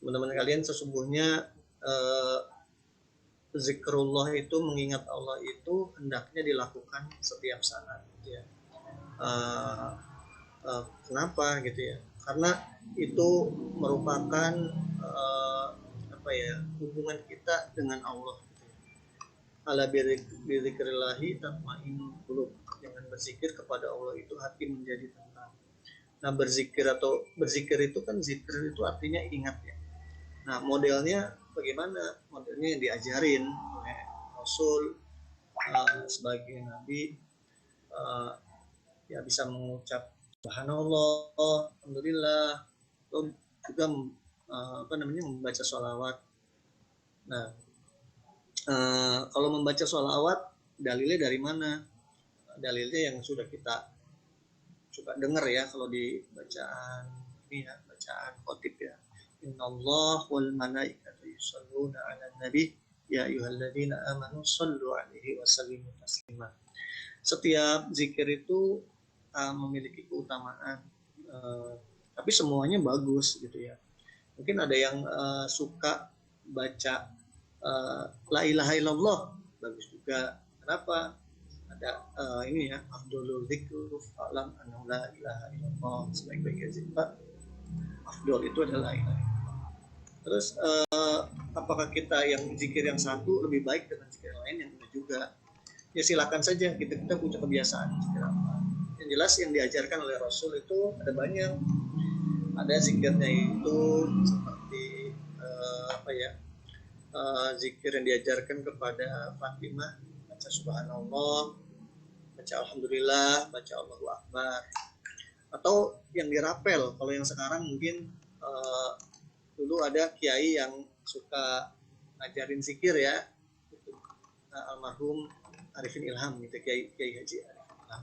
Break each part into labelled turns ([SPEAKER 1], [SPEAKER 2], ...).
[SPEAKER 1] Teman-teman kalian, sesungguhnya zikrullah itu, mengingat Allah itu hendaknya dilakukan setiap saat ya. Kenapa gitu ya? Karena itu merupakan hubungan kita dengan Allah gitu ya. Ala bidzikrillahi tatmainnul qulub. Dengan berzikir kepada Allah itu hati menjadi tenang. Nah, berzikir itu kan, zikir itu artinya ingat ya. Nah, modelnya bagaimana? Modelnya yang diajarin oleh Rasul sebagai nabi, ya bisa mengucap subhanallah, alhamdulillah, atau juga membaca sholawat. Nah, kalau membaca sholawat, dalilnya dari mana? Dalilnya yang sudah kita suka dengar ya, kalau di bacaan ini ya, bacaan khotib ya. Innallah wal malaikatu yusholluna 'alan nabi ya ayyuhalladzina amanu shollu 'alaihi wa sallimu taslima. Setiap zikir itu memiliki keutamaan, tapi semuanya bagus gitu ya. Mungkin ada yang suka baca la ilaha illallah, bagus juga. Kenapa? Ada ini ya, afdolul dzikru fa'lam annahu la ilaha illallah, sebaik-baiknya zikir afdol itu adalah la ilaha illallah. Terus apakah kita yang zikir yang satu lebih baik dengan zikir lain? Yang enggak juga. Ya silakan saja, kita punya kebiasaan zikir apa. Yang jelas yang diajarkan oleh Rasul itu ada banyak. Ada zikirnya itu seperti zikir yang diajarkan kepada Fatimah, baca subhanallah, baca alhamdulillah, baca Allahu akbar. Atau yang dirapel, kalau yang sekarang mungkin dulu ada kiai yang suka ngajarin zikir ya, almarhum Arifin Ilham gitu, Kiai Haji Arifin Ilham.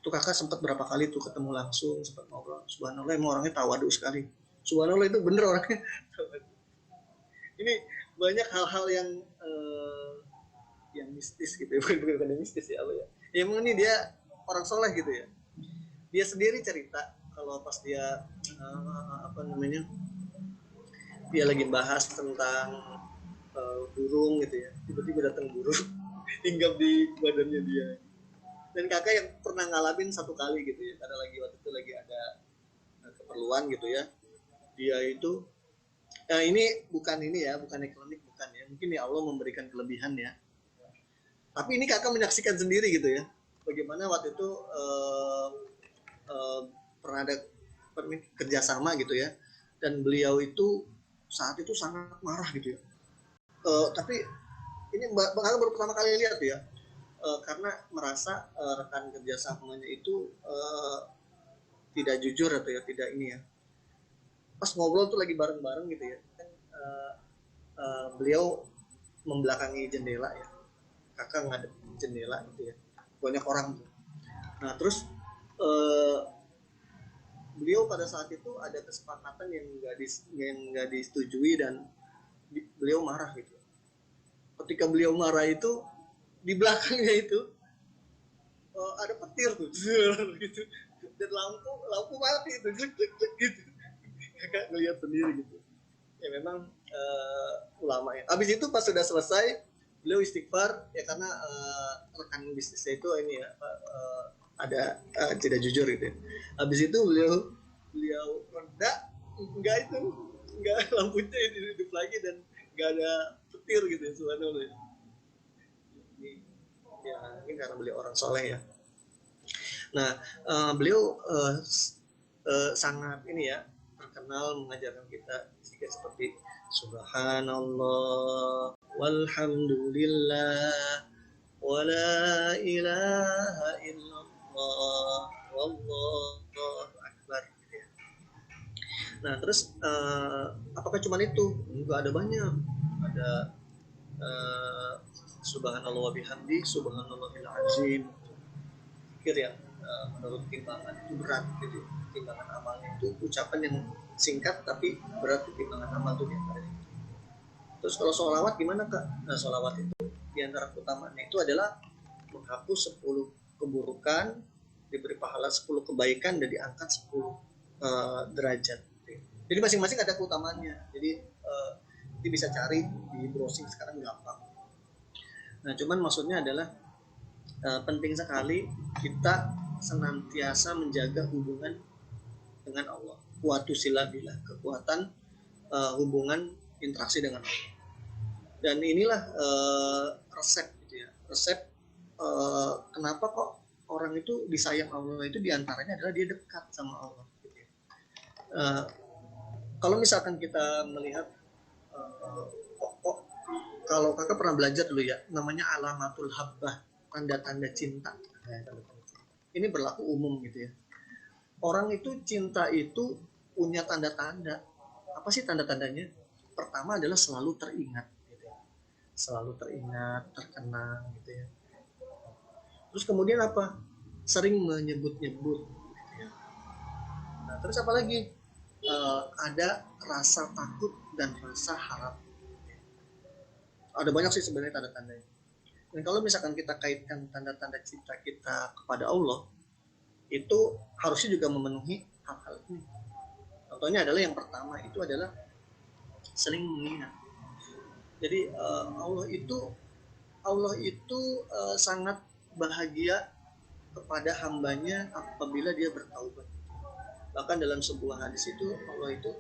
[SPEAKER 1] Itu kakak sempat berapa kali tuh ketemu langsung, sempat ngobrol. Subhanallah, emang orangnya tawadu sekali. Subhanallah, itu bener orangnya. Ini banyak hal-hal yang mistis gitu ya, bukan mistis ya, apa ya. Ya emang ini dia orang soleh gitu ya. Dia sendiri cerita kalau pas dia dia lagi bahas tentang burung gitu ya, tiba-tiba datang burung hinggap di badannya dia. Dan kakak yang pernah ngalamin satu kali gitu ya, karena waktu itu lagi ada keperluan gitu ya, dia itu ini bukan klinik, bukan ya, mungkin ya Allah memberikan kelebihan ya, tapi ini kakak menyaksikan sendiri gitu ya, bagaimana waktu itu pernah ada kerjasama gitu ya, dan beliau itu saat itu sangat marah gitu ya. Tapi ini bakal baru pertama kali lihat ya, karena merasa rekan kerjasamanya itu tidak jujur atau ya tidak ini ya. Pas ngobrol tuh lagi bareng-bareng gitu ya, kan beliau membelakangi jendela ya, kakak ngadep jendela gitu ya, banyak orang tuh. Nah terus beliau pada saat itu ada kesepakatan yang nggak disetujui dan beliau marah gitu. Ketika beliau marah itu, di belakangnya itu ada petir tuh gitu, dan lampu mati itu gitu. Kakak ngelihat sendiri gitu. Ya memang ulama ya. Abis itu pas sudah selesai, beliau istighfar ya, karena rekan bisnisnya itu ini ya, ada tidak jujur gitu ya. Abis itu beliau reda, enggak lampunya hidup lagi dan enggak ada petir gitu ya, subhanallah ya. Ini karena beliau orang soleh ya. Nah, beliau sangat ini ya, terkenal mengajarkan kita zikir seperti subhanallah walhamdulillah wala ilaha illallah wallahu akbar gitu ya. Nah terus apakah cuma itu? Juga ada banyak, ada subhanallah wa bihamdi subhanallahil azim, zikir yang menurut timbangan itu berat gitu. Timbangan amal itu ucapan yang singkat tapi berat timbangan amal itu diantaranya. Terus kalau sholawat gimana kak? Nah sholawat itu diantara keutamaannya itu adalah menghapus 10 keburukan, diberi pahala 10 kebaikan, dan diangkat 10 derajat. Jadi masing-masing ada keutamaannya. Jadi Nanti bisa cari di browsing sekarang gampang. Nah, cuman maksudnya adalah penting sekali kita senantiasa menjaga hubungan dengan Allah. Kuatu sila bila, kekuatan hubungan interaksi dengan Allah. Dan inilah resep gitu ya. Resep kenapa kok orang itu disayang Allah itu diantaranya adalah dia dekat sama Allah. Gitu ya. Kalau misalkan kita melihat kalau kakak pernah belajar dulu ya, namanya alamatul habbah, tanda-tanda cinta. Ini berlaku umum gitu ya. Orang itu cinta itu punya tanda-tanda. Apa sih tanda-tandanya? Pertama adalah selalu teringat, gitu ya. Selalu teringat, terkenang, gitu ya. Terus kemudian apa? Sering menyebut-nyebut. Gitu ya. Nah, terus apa lagi? Ada rasa takut dan rasa harap. Ada banyak sih sebenarnya tanda-tandanya. Dan kalau misalkan kita kaitkan tanda-tanda cinta kita kepada Allah, itu harusnya juga memenuhi hal-hal ini. Contohnya adalah yang pertama itu adalah sering mengingat. Jadi Allah itu sangat bahagia kepada hambanya apabila dia bertaubat. Bahkan dalam sebuah hadis itu Allah itu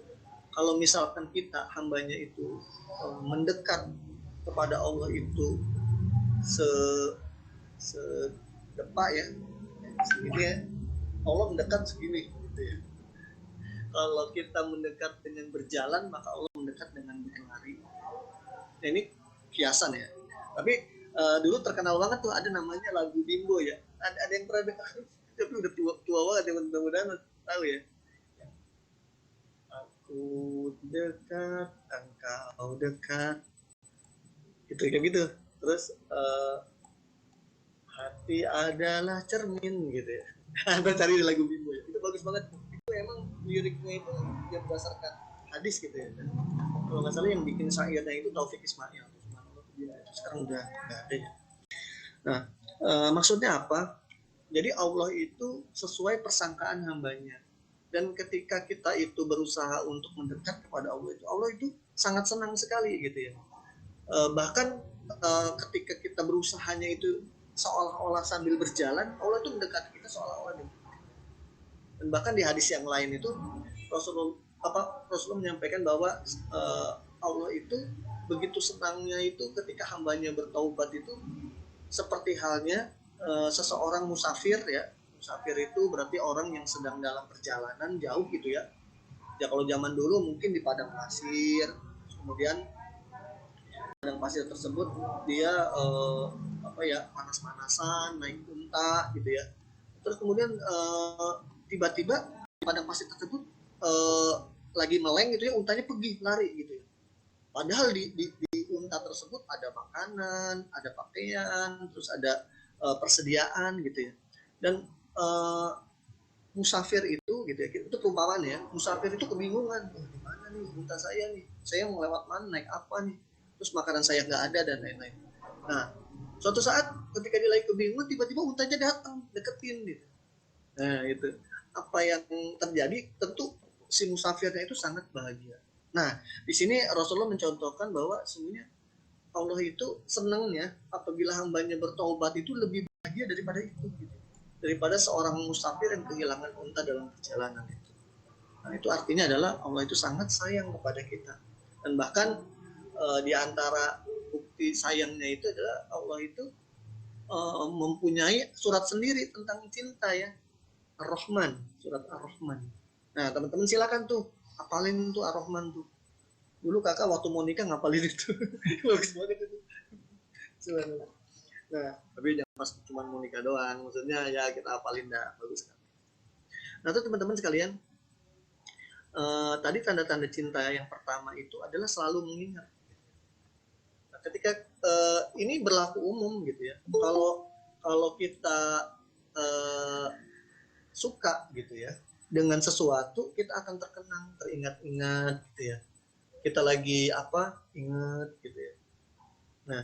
[SPEAKER 1] kalau misalkan kita hambanya itu mendekat kepada Allah itu sedepak ya segini ya, Allah mendekat segini gitu ya. Kalau kita mendekat dengan berjalan, maka Allah mendekat dengan berlari. Nah, ini kiasan ya. Tapi dulu terkenal banget tuh ada namanya lagu Bimbo ya. Ada yang pernah dengar? Tapi udah tua banget ya, mudah-mudahan tahu ya. Aku dekat, engkau dekat. Gitu kayak gitu. Terus hati adalah cermin gitu ya. Anda cari di lagu Bimbo ya. Itu bagus banget. Itu emang liriknya itu yang berdasarkan hadis gitu ya. Dan kalau nggak salah yang bikin syairnya itu Taufik Ismail. Sekarang udah nggak ada ya. Nah, maksudnya apa? Jadi Allah itu sesuai persangkaan hambanya. Dan ketika kita itu berusaha untuk mendekat kepada Allah itu sangat senang sekali gitu ya. Bahkan ketika kita berusahanya itu seolah-olah sambil berjalan, Allah itu mendekati kita seolah-olah. Dan bahkan di hadis yang lain itu Rasulullah menyampaikan bahwa Allah itu begitu senangnya itu ketika hambanya bertaubat itu seperti halnya seseorang musafir ya. Musafir itu berarti orang yang sedang dalam perjalanan jauh gitu ya. Ya kalau zaman dulu mungkin di padang pasir, kemudian padang pasir tersebut dia panas-panasan naik unta gitu ya. Terus kemudian tiba-tiba di padang pasir tersebut lagi meleng gitu ya, untanya pergi lari gitu ya. Padahal di unta tersebut ada makanan, ada pakaian, terus ada persediaan gitu ya. Dan musafir itu gitu ya, itu perumpamaan ya. Musafir itu kebingungan, di mana nih unta saya nih? Saya mau lewat mana, naik apa nih? Terus makanan saya nggak ada dan lain-lain. Nah, suatu saat ketika dia lagi kebingungan, tiba-tiba untanya datang, deketin gitu. Nah, itu apa yang terjadi? Tentu si musafirnya itu sangat bahagia. Nah, di sini Rasulullah mencontohkan bahwa sebenarnya Allah itu senangnya apabila hambanya bertaubat itu lebih bahagia daripada itu, gitu. Daripada seorang musafir yang kehilangan unta dalam perjalanan itu. Nah, itu artinya adalah Allah itu sangat sayang kepada kita. Dan bahkan di antara bukti sayangnya itu adalah Allah itu mempunyai surat sendiri tentang cinta ya, Ar-Rahman, surat Ar-Rahman. Nah, teman-teman silakan tuh hafalin tuh Ar-Rahman tuh. Dulu kakak waktu mau nikah ngapalin itu. Bagus banget itu. Nah, tapi jangan pas cuma mau nikah doang. Maksudnya ya kita hafalin dah, bagus kan. Nah, tuh teman-teman sekalian, tadi tanda-tanda cinta yang pertama itu adalah selalu mengingat. Nah, ketika ini berlaku umum gitu ya. Kalau kita suka gitu ya dengan sesuatu, kita akan terkenang, teringat-ingat gitu ya. Kita lagi apa, ingat gitu ya. Nah,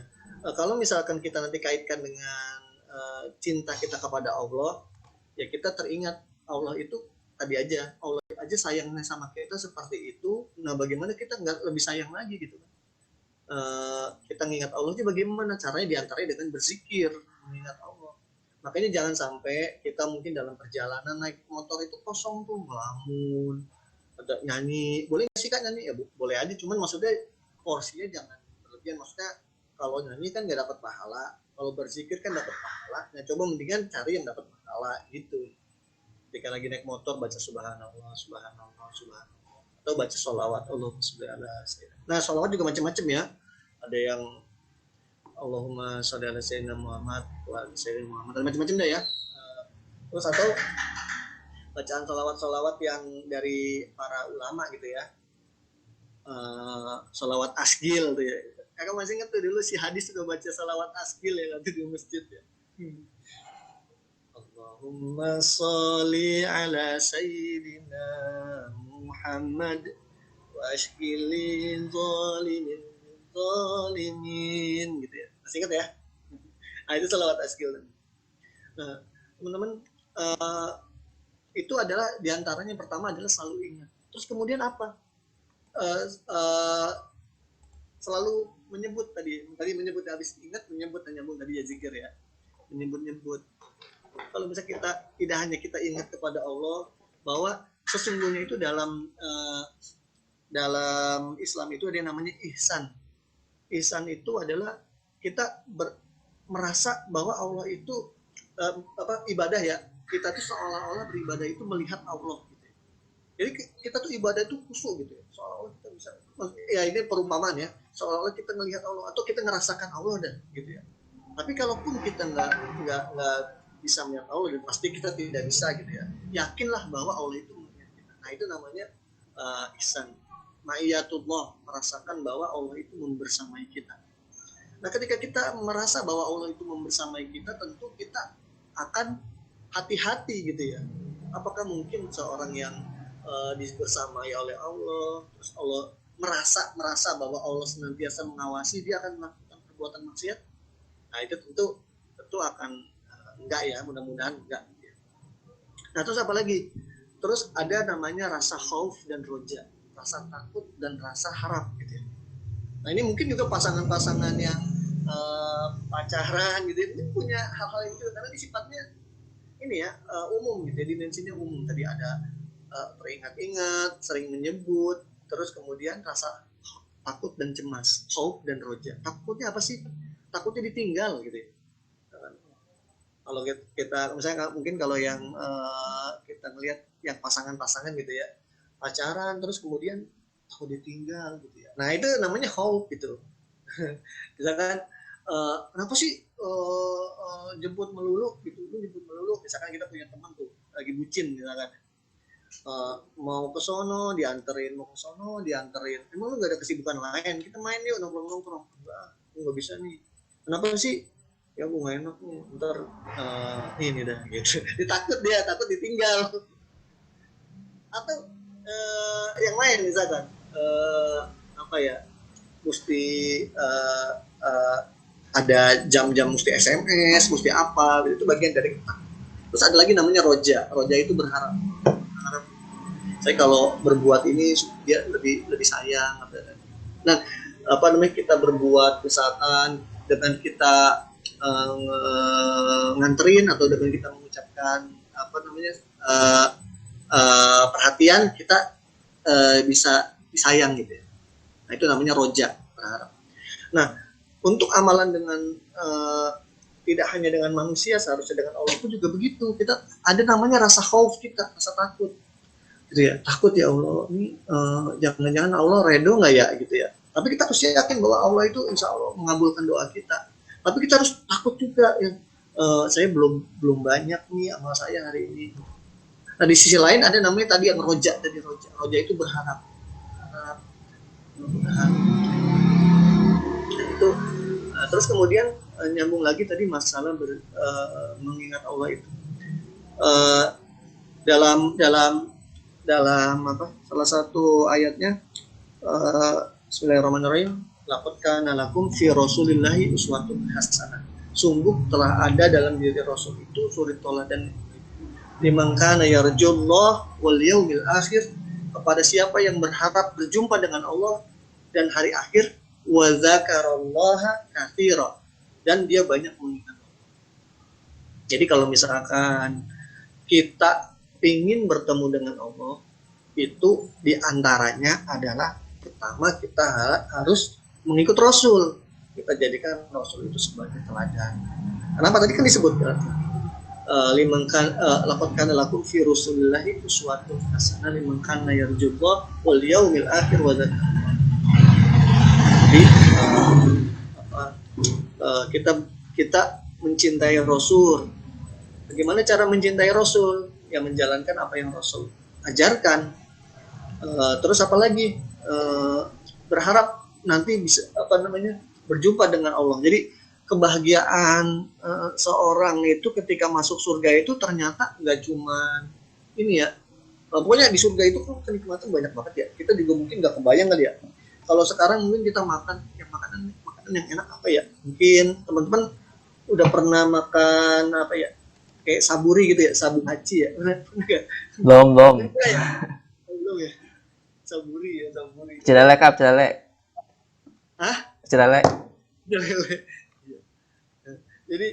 [SPEAKER 1] kalau misalkan kita nanti kaitkan dengan cinta kita kepada Allah, ya kita teringat Allah itu tadi aja, Allah aja sayangnya sama kita seperti itu. Nah, bagaimana kita nggak lebih sayang lagi gitu kan? kita mengingat Allah itu bagaimana caranya, diantaranya dengan berzikir, mengingat Allah. Makanya jangan sampai kita mungkin dalam perjalanan naik motor itu kosong tuh, ngelamun, ada nyanyi. Boleh nggak sih Kak nyanyi? Ya boleh aja, cuman maksudnya porsinya jangan berlebihan. Maksudnya kalau nyanyi kan nggak dapat pahala, kalau berzikir kan dapat pahala. Nah coba mendingan cari yang dapat pahala gitu. Ketika lagi naik motor baca subhanallah, subhanallah, subhanallah, atau baca sholawat Allahumma sholli ala sayyidina. Nah sholawat juga macam-macam ya. Ada yang Allahumma sholli ala sayyidina Muhammad wa ala sayyidina Muhammad, ada macam-macam dah ya. Terus atau bacaan sholawat-sholawat yang dari para ulama gitu ya. Sholawat asgil tuh ya. Kakak masih ingat tuh dulu si Hadis juga baca sholawat asgil ya waktu di masjid ya. Allahumma sholli ala sayyidina Muhammad wa ashkilin zalimin gitu ya. Masih ingat ya? Nah itu sholawat asgil. Nah teman-teman, itu adalah diantaranya, yang pertama adalah selalu ingat. Terus kemudian apa? Selalu menyebut tadi menyebut, habis ingat menyebut dan nyambung tadi ya zikir ya, menyebut. Kalau misalnya kita tidak hanya kita ingat kepada Allah, bahwa sesungguhnya itu dalam Islam itu ada yang namanya ihsan. Ihsan itu adalah kita merasa bahwa Allah itu ibadah ya, kita tuh seolah-olah beribadah itu melihat Allah gitu. Jadi kita tuh ibadah itu khusyuk gitu ya, seolah-olah kita bisa, ya ini perumpamaan ya, seolah-olah kita melihat Allah atau kita ngerasakan Allah dan gitu ya. Tapi kalaupun kita nggak bisa melihat Allah, dan pasti kita tidak bisa gitu ya, yakinlah bahwa Allah itu melihat kita. Nah itu namanya ihsan, ma'iyatullah, merasakan bahwa Allah itu membersamai kita. Nah ketika kita merasa bahwa Allah itu membersamai kita, tentu kita akan hati-hati gitu ya. Apakah mungkin seorang yang dibersamai oleh Allah, terus Allah merasa bahwa Allah senantiasa mengawasi, dia akan melakukan perbuatan maksiat? Nah itu tentu akan enggak ya, mudah-mudahan enggak. Nah terus apa lagi? Terus ada namanya rasa khauf dan roja, rasa takut dan rasa harap gitu ya. Nah ini mungkin juga pasangan-pasangan yang pacaran gitu ini punya hal-hal itu, karena ini sifatnya ini ya umum gitu ya, dimensinya umum. Tadi ada teringat-ingat, sering menyebut, terus kemudian rasa takut dan cemas, khauf dan roja. Takutnya apa sih? Takutnya ditinggal gitu ya. Kalau kita misalnya mungkin kalau yang kita melihat yang pasangan-pasangan gitu ya, pacaran terus kemudian takut ditinggal gitu ya. Nah itu namanya khauf gitu. Misalkan kenapa sih jemput melulu gitu, jemput melulu. Misalkan kita punya teman tuh lagi bucin misalkan, mau ke sono dianterin, mau ke sono dianterin. Emang lu gak ada kesibukan lain? Kita main yuk, nongkrong-nongkrong. Enggak bisa nih. Kenapa sih? Ya gue gak enak nih, ntar ini dah gitu. Takut ditinggal. Atau yang lain misalkan apa ya, mesti ada jam-jam mesti SMS, mesti apa, itu bagian dari kita. Terus ada lagi namanya roja. Roja itu berharap. Saya kalau berbuat ini dia lebih sayang. Nah, apa namanya, kita berbuat misalkan dengan kita nganterin atau dengan kita mengucapkan apa namanya perhatian, kita bisa disayang gitu ya. Nah itu namanya roja, berharap. Nah untuk amalan dengan tidak hanya dengan manusia, seharusnya dengan Allah pun juga begitu. Kita ada namanya rasa khauf, kita rasa takut gitu ya, takut ya Allah ini jangan-jangan Allah redo nggak ya gitu ya. Tapi kita harus yakin bahwa Allah itu insya Allah mengabulkan doa kita. Tapi kita harus takut juga ya, saya belum banyak nih amal saya hari ini. Nah di sisi lain ada namanya tadi yang roja, roja itu berharap. Itu terus kemudian nyambung lagi tadi masalah mengingat Allah itu dalam apa, salah satu ayatnya Bismillahirrahmanirrahim, laqad kana lakum fi rasulillahi uswatun hasanah, sungguh telah ada dalam diri Rasul itu suri teladan liman kana yarjullah wal yaumil akhir, kepada siapa yang berharap berjumpa dengan Allah dan hari akhir. wa dzakarallaha katsira, dan dia banyak mengingat. Jadi kalau misalkan kita ingin bertemu dengan Allah, itu diantaranya adalah pertama kita harus mengikut Rasul. Kita jadikan Rasul itu sebagai teladan. Kenapa tadi kan disebutkan liman kan laqad kana lakum fi rasulillahi uswatun hasanah liman kana yarjullah wal yaumil akhir wa dzakara. Jadi kita mencintai Rasul. Bagaimana cara mencintai Rasul? Ya menjalankan apa yang Rasul ajarkan. Terus apa lagi? Berharap nanti bisa berjumpa dengan Allah. Jadi kebahagiaan seorang itu ketika masuk surga itu ternyata nggak cuma ini ya. Pokoknya di surga itu kan kenikmatan banyak banget ya. Kita juga mungkin nggak kebayang kali ya. Kalau sekarang mungkin kita makan makanan yang enak apa ya? Mungkin teman-teman udah pernah makan apa ya? Kayak saburi gitu ya, sabu haji ya.
[SPEAKER 2] Belum.
[SPEAKER 1] Belum ya. Saburi.
[SPEAKER 2] Cilele kap, cilele.
[SPEAKER 1] Hah?
[SPEAKER 2] Cilele.
[SPEAKER 1] Jadi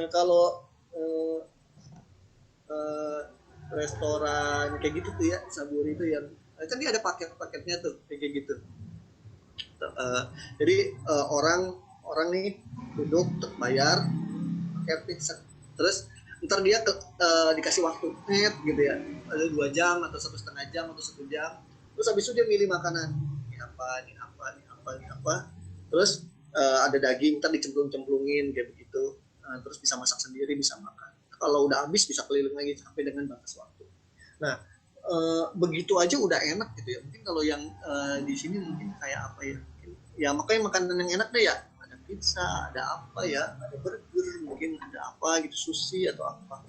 [SPEAKER 1] kalau restoran kayak gitu tuh ya, saburi itu yang kan dia ada paket-paketnya tuh kayak gitu. Jadi orang nih duduk bayar paket, terus ntar dia dikasih waktu gitu ya, ada 2 jam atau 1,5 jam atau 1 jam, terus habis itu dia milih makanan ini apa, terus ada daging ntar dicemplungin kayak begitu, terus bisa masak sendiri, bisa makan, kalau udah habis bisa keliling lagi sampai dengan batas waktu. Nah begitu aja udah enak gitu ya. Mungkin kalau yang di sini mungkin kayak apa ya, ya makanya makanan yang enak deh ya, ada pizza, ada apa ya, ada burger, mungkin ada apa gitu, sushi atau apa.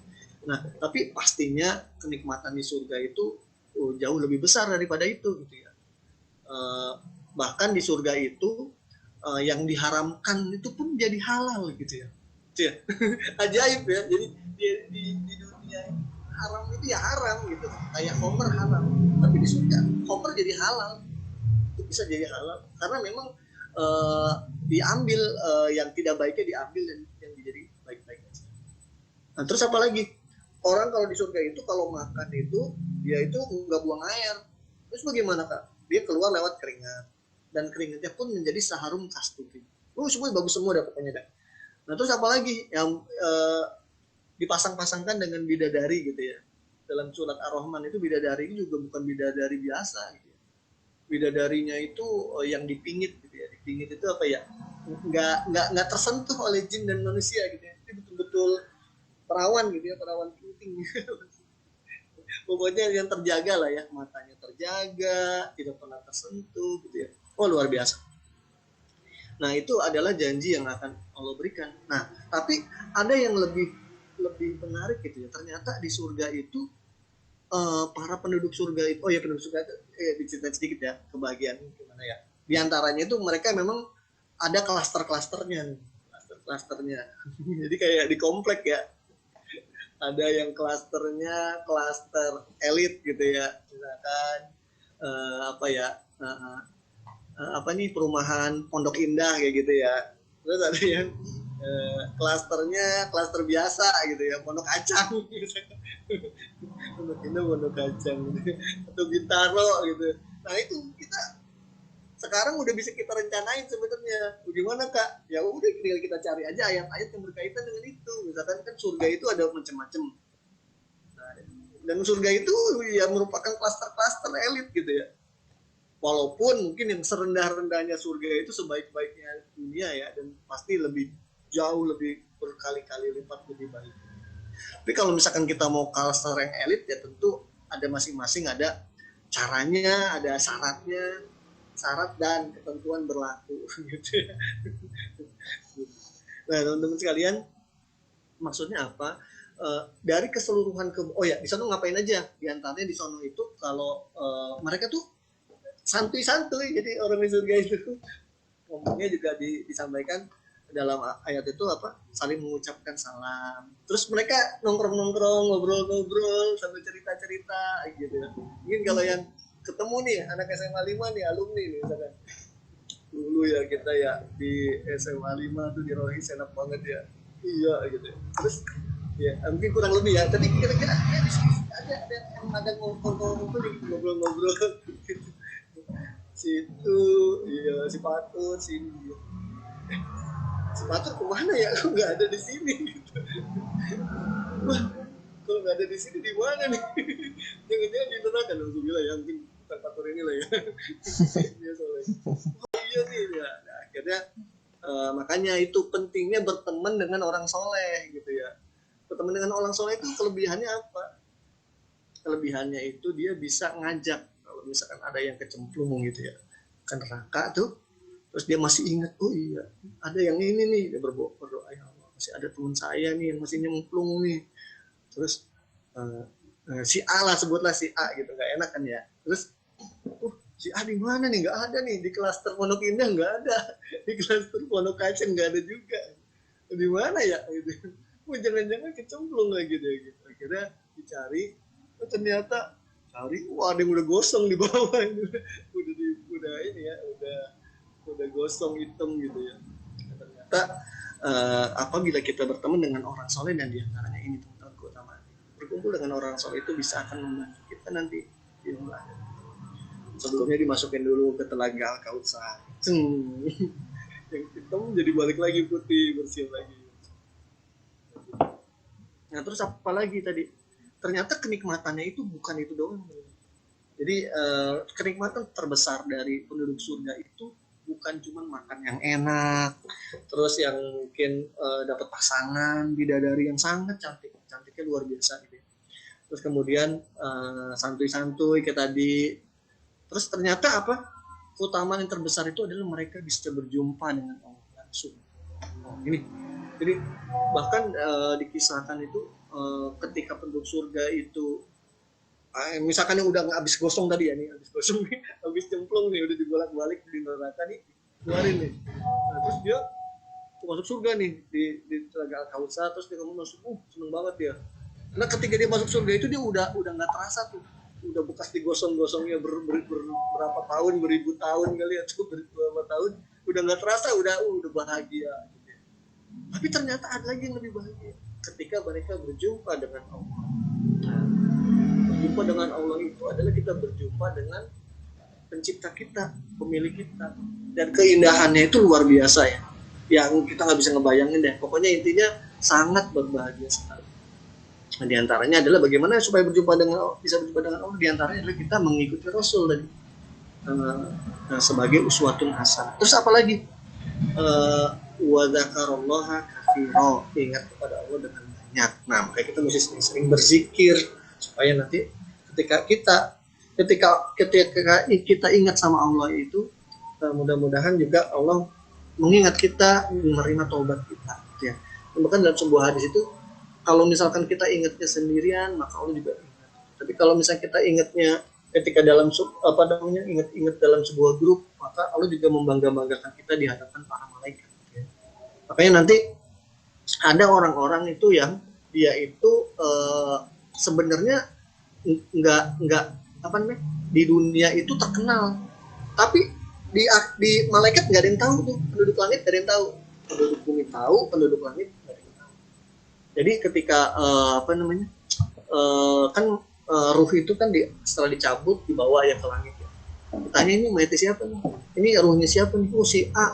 [SPEAKER 1] Nah tapi pastinya kenikmatan di surga itu jauh lebih besar daripada itu gitu ya. Bahkan di surga itu yang diharamkan itu pun jadi halal gitu ya. Ajaib ya. Jadi di dunia haram itu ya haram gitu, kayak homer haram, tapi di surga homer jadi halal. Itu bisa jadi halal karena memang diambil yang tidak baiknya diambil dan yang jadi baik-baik aja. Nah terus apa lagi, orang kalau di surga itu kalau makan itu dia itu nggak buang air. Terus bagaimana kak? Dia keluar lewat keringat, dan keringatnya pun menjadi seharum kasturi. Semua bagus semua dah pokoknya dah. Nah terus apa lagi yang dipasang-pasangkan dengan bidadari gitu ya. Dalam surat Ar-Rahman itu bidadari ini juga bukan bidadari biasa gitu ya. Bidadarinya itu yang dipingit gitu ya. Dipingit itu apa ya? Nggak tersentuh oleh jin dan manusia gitu ya. Itu betul-betul perawan gitu ya, perawan penting. Pokoknya yang terjaga lah ya, matanya terjaga, tidak pernah tersentuh gitu ya. Luar biasa. Nah itu adalah janji yang akan Allah berikan. Nah tapi ada yang lebih menarik gitu ya. Ternyata di surga itu para penduduk surga itu, penduduk surga itu diceritain sedikit ya kebahagiaan gimana ya. Di antaranya itu mereka memang ada klaster-klasternya. Jadi kayak di komplek ya. Ada yang klasternya klaster elit gitu ya. Misalkan perumahan Pondok Indah kayak gitu ya. Terus ada yang klasternya klaster biasa gitu ya, Pondok Kacang gitu. Pondok Indah, Pondok Kacang gitu. Atau Bintaro gitu. Nah itu kita sekarang udah bisa kita rencanain sebenarnya. Bagaimana kak? Ya udah tinggal kita cari aja ayat-ayat yang berkaitan dengan itu. Misalkan kan surga itu ada macam-macam. Nah, dan surga itu ya merupakan klaster-klaster elit gitu ya. Walaupun mungkin yang serendah-rendahnya surga itu sebaik-baiknya dunia ya, dan pasti jauh lebih berkali-kali lipat lebih baik. Tapi kalau misalkan kita mau klaster yang elit ya tentu ada masing-masing, ada caranya, ada syarat dan ketentuan berlaku gitu ya. Nah teman-teman sekalian, maksudnya apa? Dari keseluruhan di sana ngapain aja? Di antaranya di sana itu kalau mereka tuh santuy-santuy, jadi orang di surga itu ngomongnya juga disampaikan dalam ayat itu apa, saling mengucapkan salam, terus mereka nongkrong ngobrol sambil cerita gitu ya. Mungkin kalau yang ketemu nih anak SMA 5 nih, alumni nih misalkan, dulu ya kita ya di SMA 5 tuh di Rohis enak banget ya. Iya gitu. Terus ya mungkin kurang lebih ya, tapi kira-kira ya diskusi ada yang ada ngobrol-ngobrol gitu. Si itu, iya si Patut, si ini. Si Patut kemana ya? Kok nggak ada di sini gitu. Wah, kalau nggak ada di sini di mana nih? Jangan-jangan di neraka dong, gue bilang ya mungkin bukan Patut ini lah ya. Dia soalnya. Oh iya nih ya. Nah, akhirnya makanya itu pentingnya berteman dengan orang soleh gitu ya. Berteman dengan orang soleh itu kelebihannya apa? Kelebihannya itu dia bisa ngajak kalau misalkan ada yang kecemplung gitu ya kan neraka tuh, terus dia masih ingat, oh iya ada yang ini nih, dia berdoa, ya Allah masih ada teman saya nih yang masih nyemplung nih. Terus si A lah, sebutlah si A gitu, nggak enak kan ya. Terus si A di mana nih, nggak ada nih di klaster Pondok Indah, nggak ada di klaster Pondok Kacen, nggak ada juga, di mana ya gitu. Jangan-jangan kecemplung lagi deh gitu. Akhirnya dicari, ternyata cari, wah ada yang udah gosong di bawah, udah ini ya, udah gosong hitam gitu ya. Ternyata apabila kita berteman dengan orang soleh, dan diantaranya ini teman-teman keutamaan, berkumpul dengan orang soleh itu bisa akan membantu kita nanti di rumah. Sebelumnya dimasukin dulu ke telaga Al-Kautsar, yang hitam jadi balik lagi putih, bersih lagi. Nah terus apa lagi tadi? Ternyata kenikmatannya itu bukan itu doang. Jadi kenikmatan terbesar dari penduduk surga itu bukan cuma makan yang enak, terus yang mungkin dapat pasangan bidadari yang sangat cantik, cantiknya luar biasa gitu. Terus kemudian santuy-santuy kayak tadi. Terus ternyata apa? Keutamaan yang terbesar itu adalah mereka bisa berjumpa dengan Allah langsung. Oh, ini. Jadi bahkan dikisahkan itu ketika penduduk surga itu misalkan yang udah habis gosong tadi ya nih, habis gosong nih, habis cemplung nih, udah dibolak-balik di neraka nih, keluarin nih. Nah, terus dia masuk surga nih di telaga Al-Kautsar, terus dia ngomong masuk, seneng banget dia. Karena ketika dia masuk surga itu dia udah nggak terasa tuh, udah bekas digosong-gosongnya berapa tahun, beribu tahun kali ya, tuh berapa tahun, udah nggak terasa, udah bahagia. Tapi ternyata ada lagi yang lebih bahagia ketika mereka berjumpa dengan Allah. Berjumpa dengan Allah itu adalah kita berjumpa dengan pencipta kita, pemilik kita, dan keindahannya itu luar biasa ya, yang kita nggak bisa ngebayangin deh. Pokoknya intinya sangat berbahagia sekali. Nah, diantaranya adalah bagaimana supaya bisa berjumpa dengan Allah. Diantaranya adalah kita mengikuti Rasul tadi sebagai uswatun hasanah. Terus apa lagi? Wa dzakarallaha katsira, ingat kepada Allah dengan banyak. Nah, makanya kita mesti sering-sering berzikir supaya nanti ketika kita ingat sama Allah itu, mudah-mudahan juga Allah mengingat kita, menerima taubat kita ya. Bahkan dalam sebuah hadis itu, kalau misalkan kita ingatnya sendirian, maka Allah juga ingat. Tapi kalau misalnya kita ingatnya ketika dalam ingat dalam sebuah grup, maka Allah juga membangga-banggakan kita di hadapan para malaikat. Makanya nanti ada orang-orang itu yang dia itu sebenarnya nggak di dunia itu terkenal, tapi di malaikat nggak ada yang tahu tuh, penduduk langit nggak ada yang tahu, penduduk bumi tahu, penduduk langit nggak ada yang tahu. Jadi ketika ruh itu kan setelah dicabut dibawa ya ke langit ya. Tanya ini mayatnya siapa nih? Ini ruhnya siapa nih? Oh si A.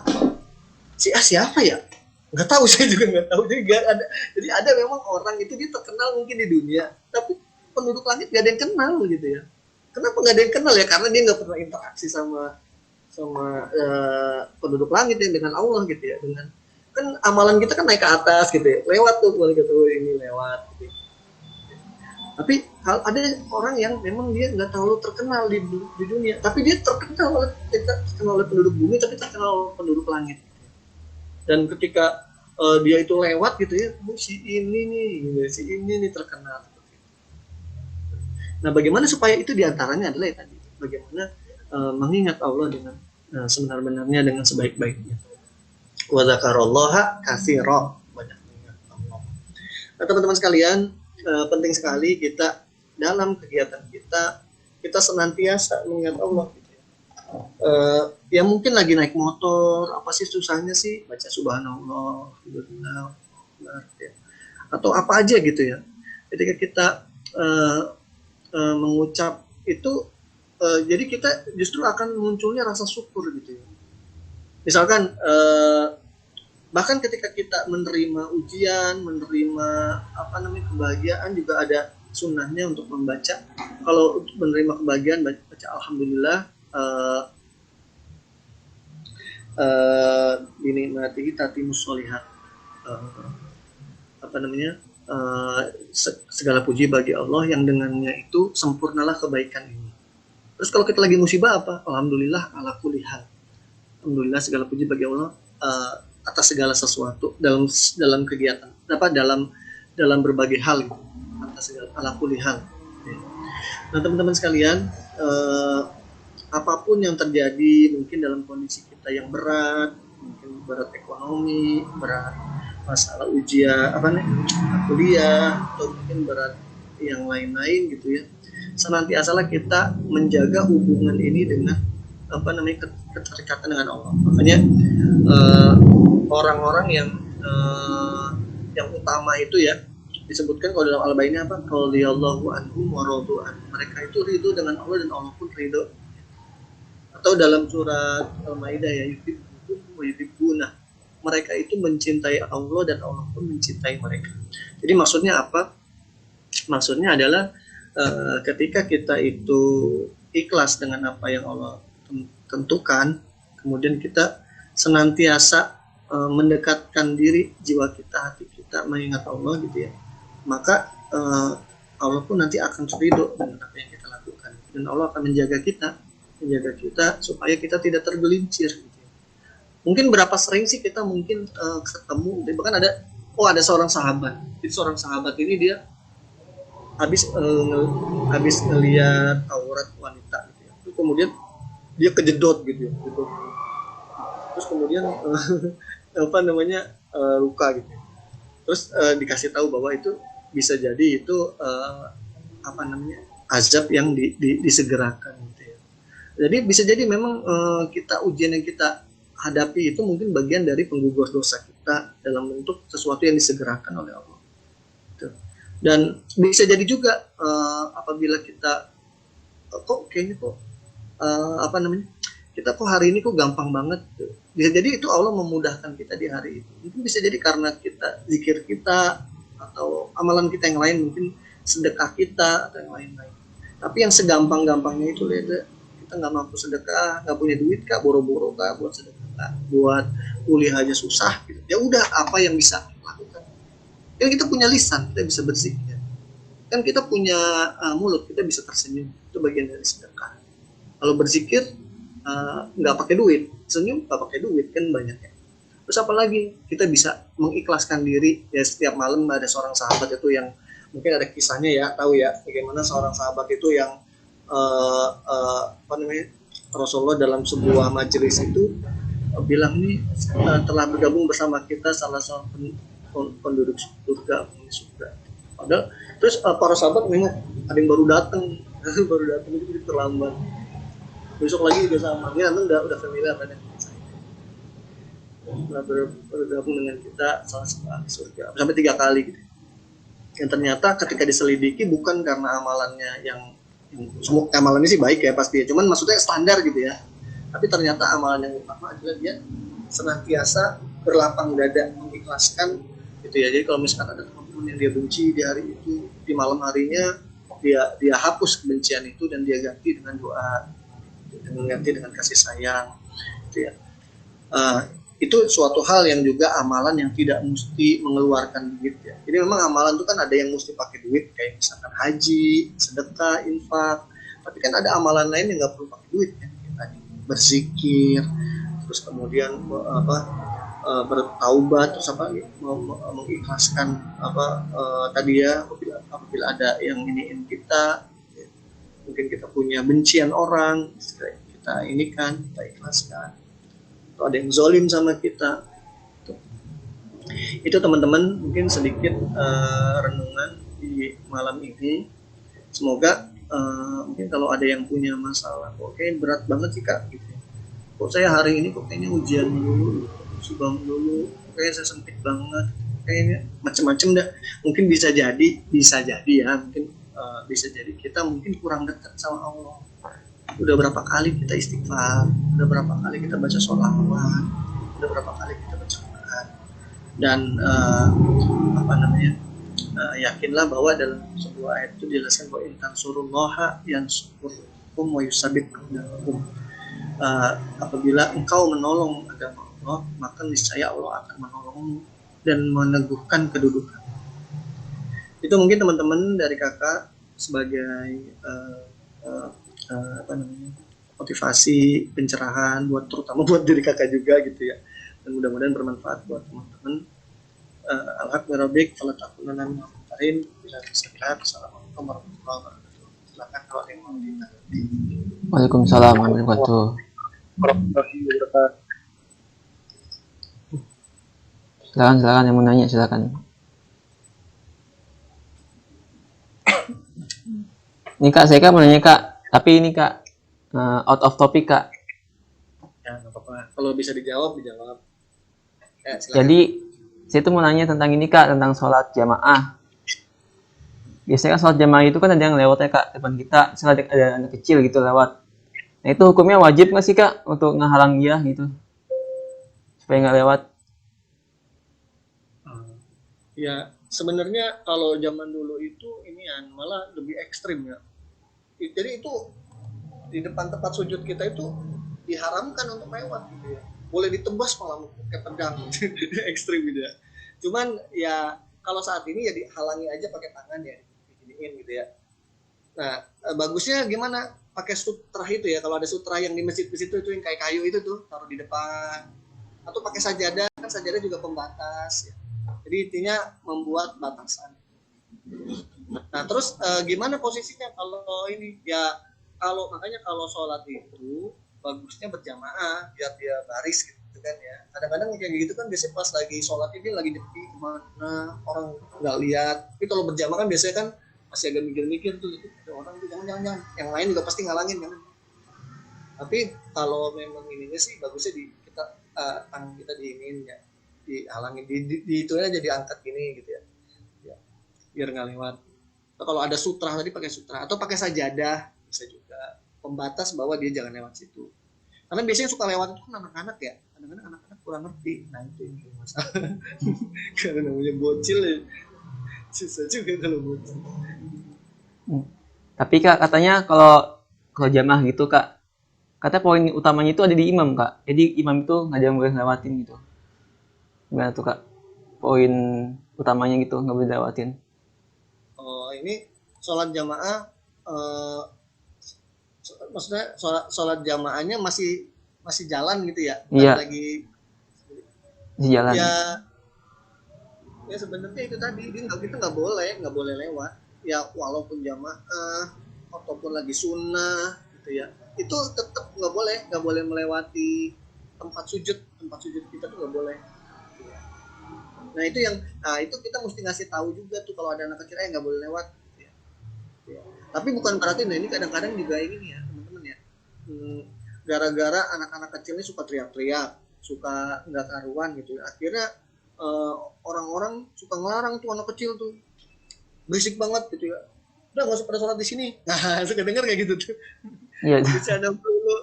[SPEAKER 1] Si A siapa ya? Nggak tahu, saya juga nggak tahu. Jadi ada memang orang itu dia terkenal mungkin di dunia, tapi penduduk langit nggak ada yang kenal gitu ya. Kenapa nggak ada yang kenal ya? Karena dia nggak pernah interaksi sama penduduk langit ya, dengan Allah gitu ya. Dengan kan amalan kita kan naik ke atas gitu ya, lewat tuh malaikat ini lewat gitu. Tapi ada orang yang memang dia nggak terlalu terkenal di dunia, tapi dia terkenal oleh penduduk bumi, tapi terkenal oleh penduduk langit. Dan ketika dia itu lewat gitu ya, si ini nih terkenal. Nah, bagaimana supaya itu diantaranya adalah ya tadi, bagaimana mengingat Allah dengan sebenar-benarnya, dengan sebaik-baiknya. Wa dzakarallaha katsira, banyak mengingat Allah. Nah, teman-teman sekalian, penting sekali kita dalam kegiatan kita senantiasa mengingat Allah gitu ya. Ya mungkin lagi naik motor, apa sih susahnya sih baca subhanallah, alhamdulillah, ya. Atau apa aja gitu ya. Ketika kita uh, mengucap itu, jadi kita justru akan munculnya rasa syukur gitu ya. Misalkan bahkan ketika kita menerima ujian, menerima apa namanya kebahagiaan, juga ada sunnahnya untuk membaca. Kalau untuk menerima kebahagiaan baca alhamdulillah, dinikmati tatimus sholihat, apa namanya, segala puji bagi Allah yang dengannya itu sempurnalah kebaikan ini. Terus kalau kita lagi musibah apa? Alhamdulillah ala kulli hal. Alhamdulillah segala puji bagi Allah atas segala sesuatu dalam kegiatan, apa dalam berbagai hal, atas segala ala kulli hal. Nah teman-teman sekalian, apapun yang terjadi, mungkin dalam kondisi kita yang berat, mungkin berat ekonomi, berat masalah ujian apa nih kuliah, atau mungkin berat yang lain-lain gitu ya, senantiasalah kita menjaga hubungan ini dengan apa namanya keterikatan dengan Allah. Makanya orang-orang yang utama itu ya disebutkan kalau dalam Al-Baqarah apa, radhiyallahu anhum wa radu an, mereka itu ridho dengan Allah dan Allah pun ridho. Atau dalam surat Al-Maidah ya, yuhibbuna, mereka itu mencintai Allah dan Allah pun mencintai mereka. Jadi maksudnya apa? Maksudnya adalah ketika kita itu ikhlas dengan apa yang Allah tentukan, kemudian kita senantiasa mendekatkan diri jiwa kita, hati kita mengingat Allah gitu ya, maka Allah pun nanti akan ridho dengan apa yang kita lakukan, dan Allah akan menjaga kita supaya kita tidak tergelincir gitu. Mungkin berapa sering sih kita mungkin ketemu, bahkan ada seorang sahabat. Jadi seorang sahabat ini dia habis ngelihat aurat wanita gitu ya. Terus kemudian dia kejedot gitu ya. Gitu. Terus kemudian apa namanya luka gitu. Terus dikasih tahu bahwa itu bisa jadi itu apa namanya azab yang disegerakan gitu ya. Jadi bisa jadi memang kita ujian yang kita hadapi itu mungkin bagian dari penggugur dosa kita dalam bentuk sesuatu yang disegerakan oleh Allah. Dan bisa jadi juga apabila kita kok kayaknya kok apa namanya kita kok hari ini kok gampang banget. Bisa jadi itu Allah memudahkan kita di hari itu. Mungkin bisa jadi karena kita zikir kita atau amalan kita yang lain, mungkin sedekah kita atau yang lain-lain. Tapi yang segampang-gampangnya itu kita nggak mampu sedekah, nggak punya duit kak, boro-boro kak buat sedekah, buat kuliah aja susah gitu. Ya udah, apa yang bisa kita lakukan? Kan kita punya lisan, kita bisa berzikir. Kan kita punya mulut, kita bisa tersenyum. Itu bagian dari sedekah. Kalau berzikir nggak pakai duit, senyum nggak pakai duit, kan banyaknya. Terus apalagi kita bisa mengikhlaskan diri. Ya setiap malam ada seorang sahabat itu yang mungkin ada kisahnya ya, tahu ya bagaimana seorang sahabat itu yang apa namanya, Rasulullah dalam sebuah majelis itu bilang nih telah bergabung bersama kita salah seorang penduduk surga, penghuni surga. Padahal terus para sahabat nengok ada yang baru datang itu terlambat. Besok lagi juga sama, ini nanti udah familiar kan, telah bergabung dengan kita salah seorang ahli surga sampai 3 kali gitu. Yang ternyata ketika diselidiki bukan karena amalannya yang semua amalannya sih baik ya pasti ya, cuman maksudnya standar gitu ya. Tapi ternyata amalan yang utama adalah dia senantiasa berlapang dada mengikhlaskan gitu ya. Jadi kalau misalkan ada teman-teman yang dia benci di hari itu, di malam harinya dia hapus kebencian itu dan dia ganti dengan doa, ganti dengan kasih sayang gitu ya. Itu suatu hal yang juga amalan yang tidak mesti mengeluarkan duit ya. Jadi memang amalan itu kan ada yang mesti pakai duit, kayak misalkan haji, sedekah, infak. Tapi kan ada amalan lain yang nggak perlu pakai duit kan, tadi berzikir, terus kemudian bertaubat, terus apa mengikhlaskan apa tadi ya, apabila ada yang iniin kita, mungkin kita punya bencian orang, kita ini kan kita ikhlaskan. Atau ada yang zolim sama kita. Itu teman-teman mungkin sedikit renungan di malam ini. Semoga mungkin kalau ada yang punya masalah, kok kayaknya berat banget sih kak, gitu. Kok saya hari ini kok kayaknya ujian dulu, subang dulu, kayaknya saya sempit banget, kayaknya macam-macam dah. Mungkin bisa jadi ya, mungkin bisa jadi kita mungkin kurang dekat sama Allah. Udah berapa kali kita istighfar, udah berapa kali kita baca sholawat, udah berapa kali kita baca Quran, dan apa namanya, yakinlah bahwa dalam sebuah ayat itu dijelaskan bahwa intan surullaha yang syukurkum wa yusabit aqdamakum. Apabila engkau menolong agama Allah, maka niscaya Allah akan menolongmu dan meneguhkan kedudukan. Itu mungkin teman-teman dari kakak sebagai apa namanya, motivasi, pencerahan buat, terutama buat diri kakak juga gitu ya, dan mudah-mudahan bermanfaat buat teman-teman. Alhamdulillah, kalau takut nanam karin bisa disediakan. Assalamualaikum warahmatullahi wabarakatuh. Silakan kalau ada yang mau ditanggapi.
[SPEAKER 2] Waalaikumsalam warahmatullahi wabarakatuh. Silakan yang mau nanya silakan. Ini kak, saya mau nanya kak, tapi ini kak out of topic kak.
[SPEAKER 1] Ya nggak apa-apa. Kalau bisa dijawab.
[SPEAKER 2] Jadi saya tuh mau nanya tentang ini kak, tentang sholat jamaah. Biasanya kan sholat jamaah itu kan ada yang lewat ya kak depan kita, misalnya ada anak kecil gitu lewat. Nah itu hukumnya wajib nggak sih kak untuk ngehalang dia gitu supaya nggak lewat?
[SPEAKER 1] Ya sebenarnya kalau zaman dulu itu ini malah lebih ekstrim ya. Jadi itu di depan tempat sujud kita itu diharamkan untuk lewat gitu ya. Boleh ditebas malah pakai pedang, ekstrim gitu ya. Cuman ya kalau saat ini ya dihalangi aja pakai tangan ya, diginiin gitu ya. Nah bagusnya gimana? Pakai sutra itu ya. Kalau ada sutra yang di masjid-masjid itu yang kayak kayu itu tuh taruh di depan. Atau pakai sajadah, kan sajadah juga pembatas ya. Jadi intinya membuat batasan. Nah terus gimana posisinya kalau ini ya, makanya kalau sholat itu bagusnya berjamaah biar dia baris gitu kan ya. Kadang-kadang kayak gitu kan biasanya pas lagi sholat ini lagi nyepi kemana orang nggak lihat. Tapi kalau berjamaah kan biasanya kan masih agak mikir-mikir tuh, orang tuh jangan, yang lain juga pasti ngalangin kan. Tapi kalau memang ininya sih bagusnya kita tangan kita diinin ya, dihalangin di itu aja diangkat gini gitu ya, biar nggak lewat. Atau kalau ada sutra tadi pakai sutra atau pakai sajadah bisa juga, pembatas bahwa dia jangan lewat situ. Karena biasanya suka lewat itu kan anak-anak ya, kadang-kadang anak-anak kurang ngerti. Nah itu yang masalah. Karena namanya bocil ya, susah juga kalau bocil.
[SPEAKER 2] Tapi kak katanya kalau jamaah gitu kak, kata poin utamanya itu ada di imam kak. Jadi imam itu nggak ada yang boleh lewatin gitu. Gimana tuh kak? Poin utamanya gitu nggak boleh lewatin.
[SPEAKER 1] Oh ini sholat jamaah, maksudnya sholat jamaahnya masih jalan gitu ya?
[SPEAKER 2] Iya.
[SPEAKER 1] Lagi
[SPEAKER 2] masih jalan.
[SPEAKER 1] Ya sebenarnya itu tadi kita nggak boleh lewat. Ya walaupun jamaah ataupun lagi sunnah gitu ya, itu tetap nggak boleh melewati tempat sujud kita tuh nggak boleh. Nah itu itu kita mesti ngasih tahu juga tuh kalau ada anak kecil nggak boleh lewat. Ya. Tapi bukan berarti ini kadang-kadang juga ini ya teman-teman ya, gara-gara anak-anak kecil ini suka teriak-teriak, suka nggak karuan gitu ya, akhirnya orang-orang suka ngelarang tuh anak kecil tuh, berisik banget gitu ya, udah nggak usah pada sholat di sini. Nah suka dengar kayak gitu tuh. Iya. Bercanda dulu,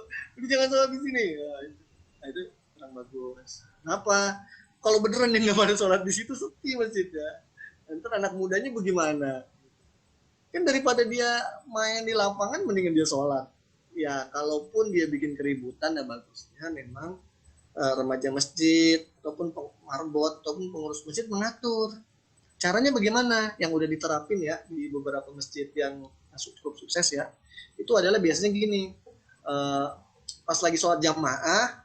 [SPEAKER 1] jangan sholat di sini. Nah itu kurang bagus. Kenapa? Kalau beneran yang nggak pada sholat di situ sepi masjidnya, ntar anak mudanya bagaimana? Kan daripada dia main di lapangan mendingan dia sholat. Ya kalaupun dia bikin keributan ya bagusnya memang remaja masjid ataupun marbot ataupun pengurus masjid mengatur. Caranya bagaimana? Yang udah diterapin ya di beberapa masjid yang cukup sukses ya. Itu adalah biasanya gini, pas lagi sholat jamaah,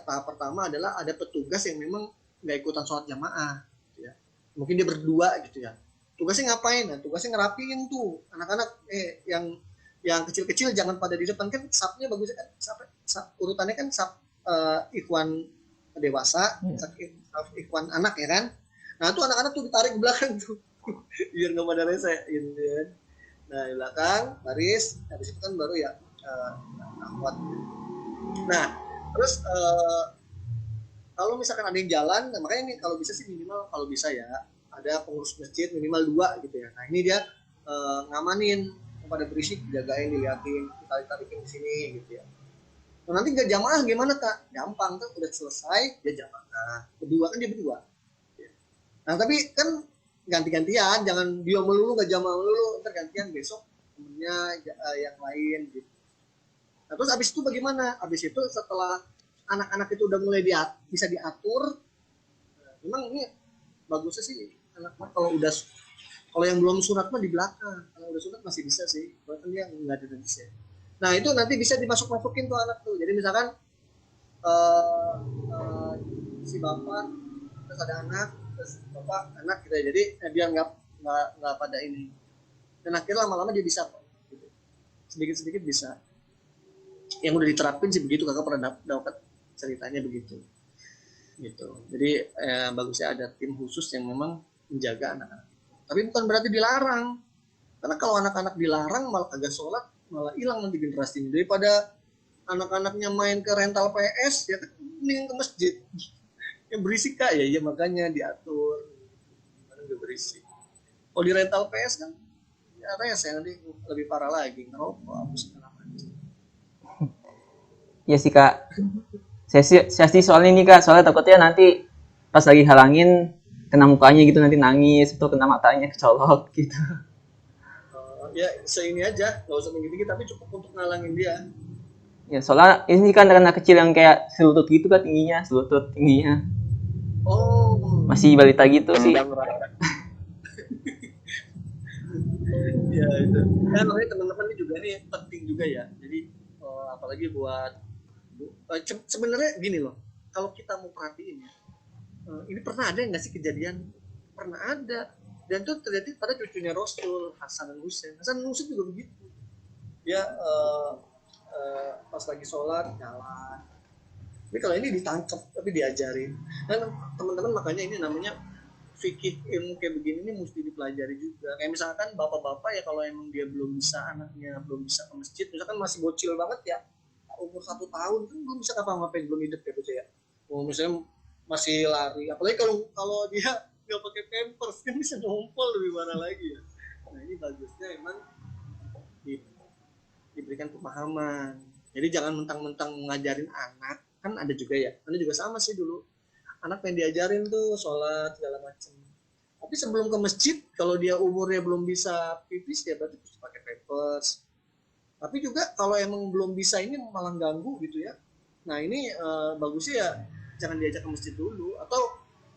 [SPEAKER 1] tahap pertama adalah ada petugas yang memang nggak ikutan sholat jamaah. Gitu ya. Mungkin dia berdua gitu ya. Tugasnya ngapain? Nah, tugasnya ngerapiin tuh anak-anak yang kecil-kecil jangan pada di depan, kan sapnya bagus kan, urutannya kan sap ikhwan dewasa, ikhwan anak ya kan. Nah tuh anak-anak tuh ditarik ke belakang tuh biar nggak pada rese gitu kan. Nah, di belakang baris, habis itu kan baru ya akhwat. Nah, terus kalau misalkan ada yang jalan, nah makanya ini kalau bisa sih minimal kalau bisa ya ada pengurus masjid minimal 2 gitu ya. Nah ini dia ngamanin pada berisik, jagain, diliatin, tarik-tarikin di sini gitu ya. Nah, nanti nggak jamaah gimana kak? Gampang tuh, udah selesai dia jamaah. Berdua kan dia berdua. Nah tapi kan ganti-gantian, jangan dia melulu nggak jamaah melulu, ntar gantian besok temennya yang lain gitu. Nah, terus abis itu bagaimana? Abis itu setelah anak-anak itu udah mulai bisa diatur, memang ini bagusnya sih anak-anak kalau yang belum sunat mah di belakang, kalau udah sunat masih bisa sih, bahkan dia nggak ada najisnya. Nah itu nanti bisa dimasuk-masukin tuh anak tuh. Jadi misalkan uh, uh, si bapak terus ada anak, terus bapak anak gitu ya. Jadi dia nggak pada ini. Dan akhirnya lama-lama dia bisa kok. Gitu. Sedikit-sedikit bisa. Yang udah diterapin sih begitu, kakak pernah dapat ceritanya begitu. Gitu. Jadi bagusnya ada tim khusus yang memang menjaga anak-anak. Tapi bukan berarti dilarang. Karena kalau anak-anak dilarang malah kagak sholat, malah hilang nanti generasi ini. Daripada anak-anaknya main ke rental PS, ya kan mending ke masjid. Yang berisik kak ya, makanya diatur. Karena udah berisik. Kalau di rental PS kan, ya rese nanti lebih parah lagi, ngerokok, apa segala macam.
[SPEAKER 2] Ya sih kak, saya sih soalnya ini kak, soalnya takutnya nanti pas lagi halangin kena mukanya gitu, nanti nangis atau kena matanya kecolok gitu.
[SPEAKER 1] Ya seini aja, nggak usah tinggi-tinggi, tapi cukup untuk ngalangin dia.
[SPEAKER 2] Ya soalnya ini kan anak kecil yang kayak selutut gitu kan tingginya, selutut tingginya.
[SPEAKER 1] Oh,
[SPEAKER 2] Masih balita gitu sih.
[SPEAKER 1] ya itu. Nah, makanya teman-teman ini juga nih penting juga ya. Jadi apalagi buat sebenarnya gini loh. Kalau kita mau perhatiin ya, ini pernah ada nggak sih kejadian? Pernah ada. Dan itu terjadi pada cucunya Rasul, Hasan dan Husain. Hasan dan Husain juga begitu. Dia pas lagi sholat jalan. Tapi kalau ini ditangkap, tapi diajarin. Dan teman-teman makanya ini namanya fikih ilmu kayak begini ini mesti dipelajari juga. Kayak misalkan bapak-bapak ya kalau emang dia belum bisa, anaknya belum bisa ke masjid, misalkan masih bocil banget ya, umur 1 tahun kan belum bisa ngapa-ngapain, belum hidup ya bocil ya. Oh, misalnya masih lari, apalagi kalau kalau dia nggak pakai pampers kan bisa ngumpul lebih mana lagi ya. Nah ini bagusnya emang di, diberikan pemahaman. Jadi jangan mentang-mentang ngajarin anak, kan ada juga ya, ada juga sama sih dulu anak pengen diajarin tuh sholat segala macam. Tapi sebelum ke masjid, kalau dia umurnya belum bisa pipis, ya berarti harus pakai pampers. Tapi juga kalau emang belum bisa ini malah ganggu gitu ya. Nah ini bagusnya ya jangan diajak ke masjid dulu. Atau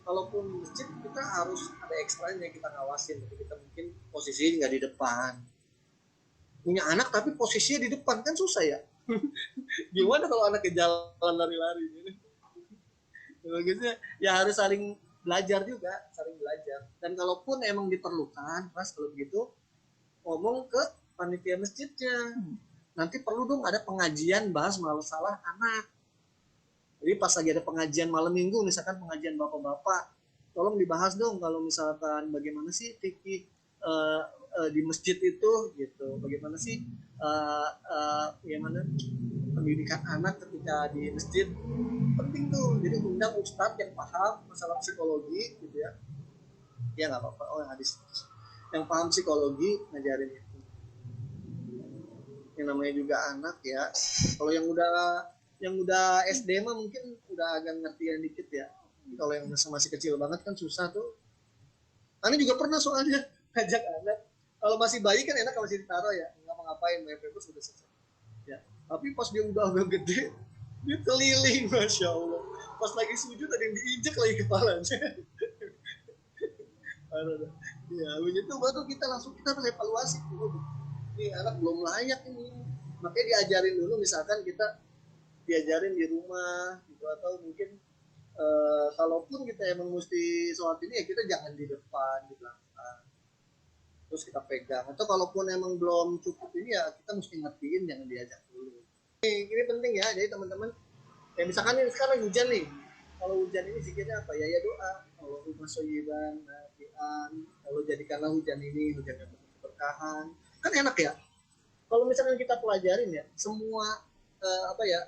[SPEAKER 1] kalaupun masjid kita harus ada ekstranya kita ngawasin. Jadi kita mungkin posisinya nggak di depan. Punya anak tapi posisinya di depan kan susah ya. Gimana kalau anaknya jalan lari-lari? Bagusnya ya harus saling belajar juga, saling belajar. Dan kalaupun emang diperlukan, pas kalau begitu ngomong ke panitia masjidnya. Nanti perlu dong ada pengajian bahas masalah anak. Jadi pas lagi ada pengajian malam minggu, misalkan pengajian bapak-bapak, tolong dibahas dong kalau misalkan bagaimana sih fikih di masjid itu gitu. Bagaimana sih bagaimana pendidikan anak ketika di masjid, penting tuh. Jadi undang ustadz yang paham masalah psikologi gitu ya. Ya nggak apa-apa, oh hadis yang paham psikologi ngajarin itu. Yang namanya juga anak ya. Kalau yang udah SD mah mungkin udah agak ngertian dikit ya. Kalau yang masih kecil banget kan susah tuh. Ani juga pernah soalnya ngajak anak. Kalau masih bayi kan enak kalau masih ditaruh ya, ngapa-ngapain, main paper sudah selesai. Ya. Tapi pas dia udah agak gede, dia keliling, masya Allah. Pas lagi sujud ada yang diinjek lagi kepalanya. Ya, begitu baru kita harus evaluasi dulu. Ini anak belum layak ini. Makanya diajarin dulu, misalkan kita diajarin di rumah gitu, atau mungkin kalaupun kita emang mesti sholat ini ya kita jangan di depan, di belakang, terus kita pegang. Atau kalaupun emang belum cukup ini ya kita mesti ngertiin, jangan diajak dulu. Ini penting ya, jadi teman-teman ya misalkan ini sekarang hujan nih, kalau hujan ini zikirnya apa ya, ya doa Allahumma shayyiban nafi'an, kalau jadikanlah hujan ini hujan yang berkahan, kan enak ya. Kalau misalkan kita pelajarin ya, semua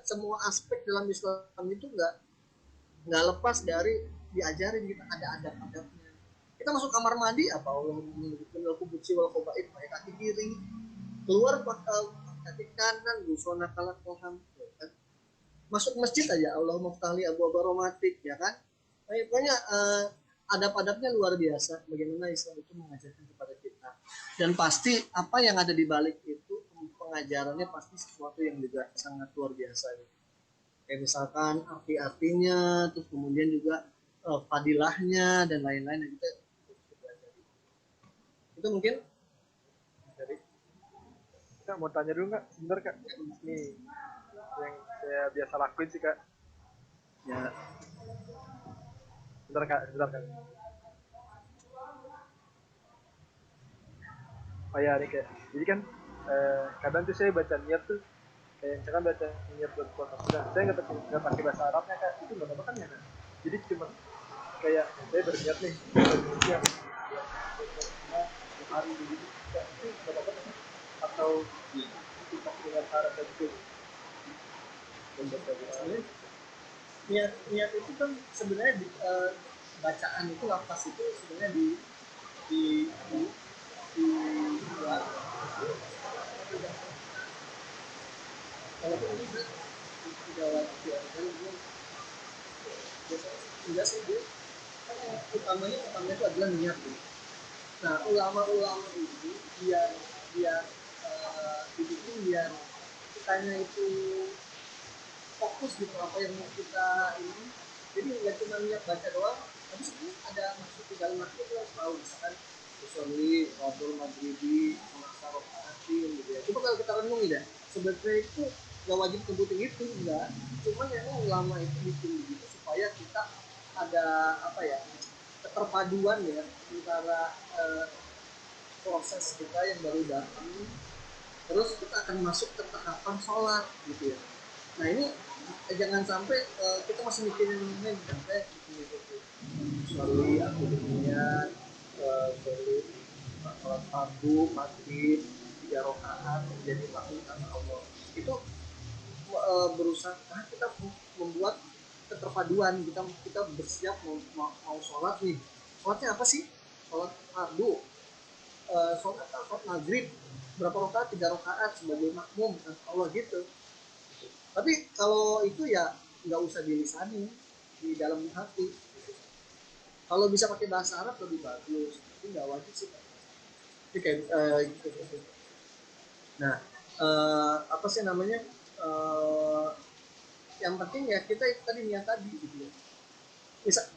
[SPEAKER 1] semua aspek dalam Islam itu nggak lepas dari diajarin kita ada adab-adabnya. Kita masuk kamar mandi apa Allah menunjukkan kubuci wal kobaid pakai kaki kiri, keluar pakai kaki kanan busona kalah koham, kan? Masuk masjid aja Allah muftali abu baromatik, ya kan? Pokoknya adab-adabnya luar biasa. Bagaimana Islam itu mengajarkan kepada kita. Dan pasti apa yang ada di balik itu pengajarannya pasti sesuatu yang juga sangat luar biasa. Kayak misalkan arti-artinya, terus kemudian juga fadilahnya dan lain-lain yang kita pelajari. Itu mungkin dari
[SPEAKER 3] Kak, mau tanya dulu nggak? Sebentar Kak. Nih, yang saya biasa lakuin sih Kak.
[SPEAKER 1] ya.
[SPEAKER 3] Sebentar Kak, sebentar Kak. Oh ya, nih Kak. Jadi kan kadang tuh saya baca niat tuh, kayak misalkan baca niat buat puasa sudah. Saya nggak pakai bahasa Arabnya Kak. Itu nggak apa-apa kan ya Kak? Jadi cuma kayak saya berniat nih, berniat hari ini, itu nggak apa-apa kan? Atau kita dengan cara itu
[SPEAKER 1] niat niat itu kan sebenarnya bacaan itu lapas itu sebenarnya di di buat walaupun ini tidak wajib ya kan biasanya enggak sih dia kan yang utamanya itu adalah niat. Nah ulama-ulama ini biar dibikin biar kitanya itu fokus gitu apa yang mau kita ini, jadi nggak cuma niat baca doang tapi sebenarnya ada maksud di dalam arti itu harus tahu misalkan usolli wadul maghribi masa rokaatin gitu ya. Coba kalau kita renungi ya sebenarnya itu nggak wajib sebutin itu enggak, cuma memang ulama itu bikin begitu supaya kita ada apa ya keterpaduan ya antara proses kita yang baru datang terus kita akan masuk ke tahapan sholat gitu ya. Nah ini jangan sampai kita masih mikirin ini sampai gitu. Sorry aku berniat sorry sholat fardu maghrib 3 rakaat menjadi makmum karena Allah itu berusaha kita membuat keterpaduan kita bersiap mau sholat nih. Sholatnya apa sih? Sholat fardu, sholat maghrib berapa rakaat 3 rakaat sebagai makmum kan Allah gitu. Tapi kalau itu ya nggak usah dilisani di dalam hati. Kalau bisa pakai bahasa Arab lebih bagus, tapi nggak wajib sih. Jadi kayak gitu. Nah, apa sih namanya? Yang penting ya kita tadi niat tadi gitu ya.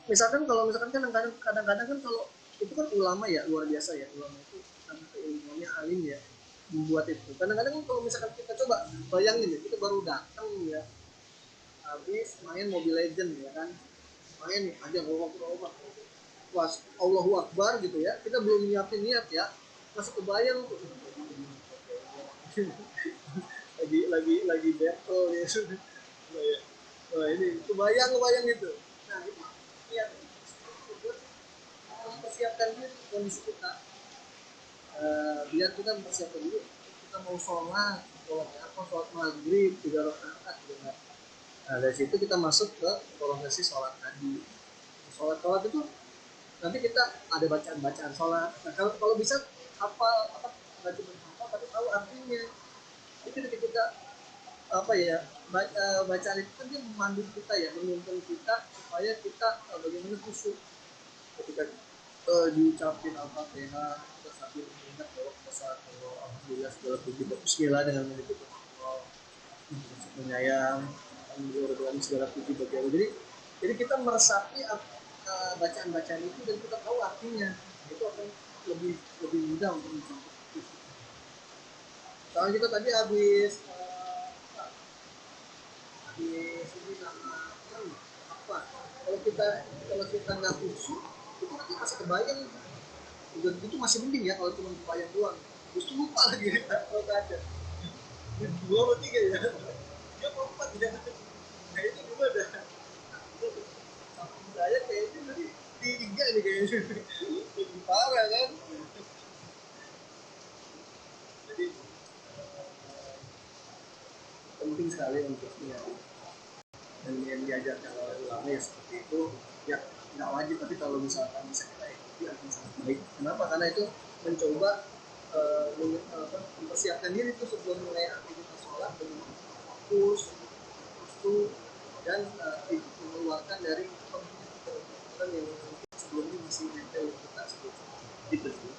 [SPEAKER 1] Misalkan kalau misalkan kan kadang-kadang kan kalau itu kan ulama ya luar biasa ya, ulama itu karena keilmuannya alim ya membuat itu. Kadang-kadang kalau misalkan kita coba bayangin ya kita baru datang ya habis main Mobile Legend ya kan, main nih aja ngomong was Allahu Akbar gitu ya, kita belum nyiapin niat ya masuk kebayang tuh lagi battle ya sudah. Wah ini kebayang gitu. Nah itu niat buat mempersiapkan diri kondisi kita. Biar kita mempersiapkan diri kita mau sholat maghrib 3 rakaat gitu kan. Nah dari situ kita masuk ke prosesi sholat tadi. Sholat itu nanti kita ada bacaan sholat. Nah kalau bisa apa nggak cuma hafal tapi tahu artinya. Itu ketika kita apa ya bacaan itu kan dia memandu kita ya, menuntun kita supaya kita bagaimana khusyuk ketika diucapin Al-Fatihah kita sambil mengingat bahwa saat Allah alhamdulillah segala puji Bismillah dengan menyebut Allah menyayang alhamdulillah segala puji bagi Allah. Jadi kita meresapi bacaan-bacaan itu dan kita tahu artinya, itu akan lebih mudah untuk mencapai. Soalnya kita tadi habis di sini nama apa? Kalau kita nggak khusyuk itu nanti masih kebayang. Dan itu masih mending ya kalau cuma kebayang doang. Justru lupa lagi kalau nggak ada. 2 atau 3 ya. Dia mau 4 ya. Nah itu juga dah. Saya kayaknya tadi 3 nih kayaknya. Lebih parah kan. sekali untuk ya, dan yang diajarkan oleh ulama ya seperti itu ya nggak wajib, tapi kalau misalkan bisa kita ikuti akan sangat baik. Kenapa? Karena itu mencoba mempersiapkan diri itu sebelum mulai aktivitas sholat dengan fokus itu, dan mengeluarkan dari pemikiran yang sebelumnya masih nempel kita sebelum gitu sih.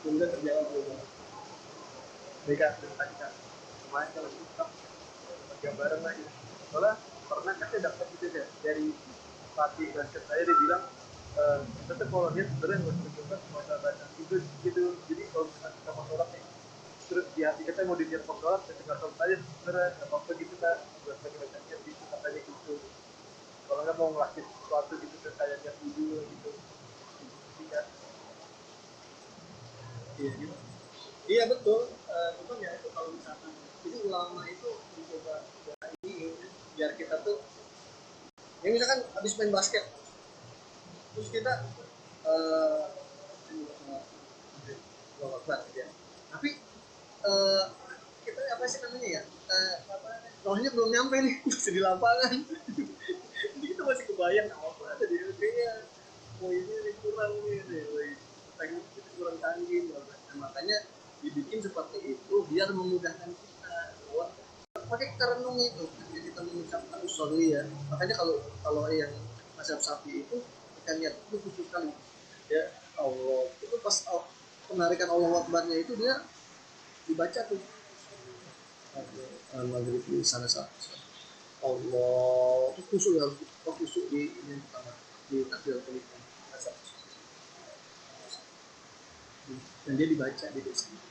[SPEAKER 1] Semoga terjawab juga.
[SPEAKER 3] Baik Kak, terima kasih Kak. Lumayan kalau kita gambaran lah ya. Soalnya pernah kan saya dapat gitu ya dari pelatih basket saya, dia bilang kita tuh kalau lihat sebenarnya nggak usah coba nggak usah baca itu gitu. Jadi kalau misalnya kita mau sholat nih, terus di hati kita mau diniat mau sholat, kita nggak sholat aja sebenarnya nggak apa-apa gitu Kak. Buat pakai baca niat gitu katanya gitu. Kalau nggak mau ngelakuin sesuatu gitu kayak niat wudhu gitu. Gitu Kak.
[SPEAKER 1] Iya gitu. Iya betul. Cuman ya itu kalau misalkan jadi ulama itu mencoba ini biar kita tuh ya misalkan habis main basket terus kita eh ya. Tapi eh, kita apa sih namanya ya? Rohnya belum nyampe nih masih di lapangan. Jadi kita masih kebayang apa ada di kayaknya oh ini kurang nih, teknik kurang canggih. Nah, makanya dibikin seperti itu biar memudahkan kita. Bahwa pakai kita renung itu ketika kita mengucapkan usolli ya. Makanya kalau kalau yang mazhab sapi itu kita lihat itu khusus sekali ya Allah itu pas penarikan Allah Akbarnya itu dia dibaca tuh maghrib di sana satu Allah itu khusus harus khusus di ini pertama di takbir kelima dan dia dibaca di sini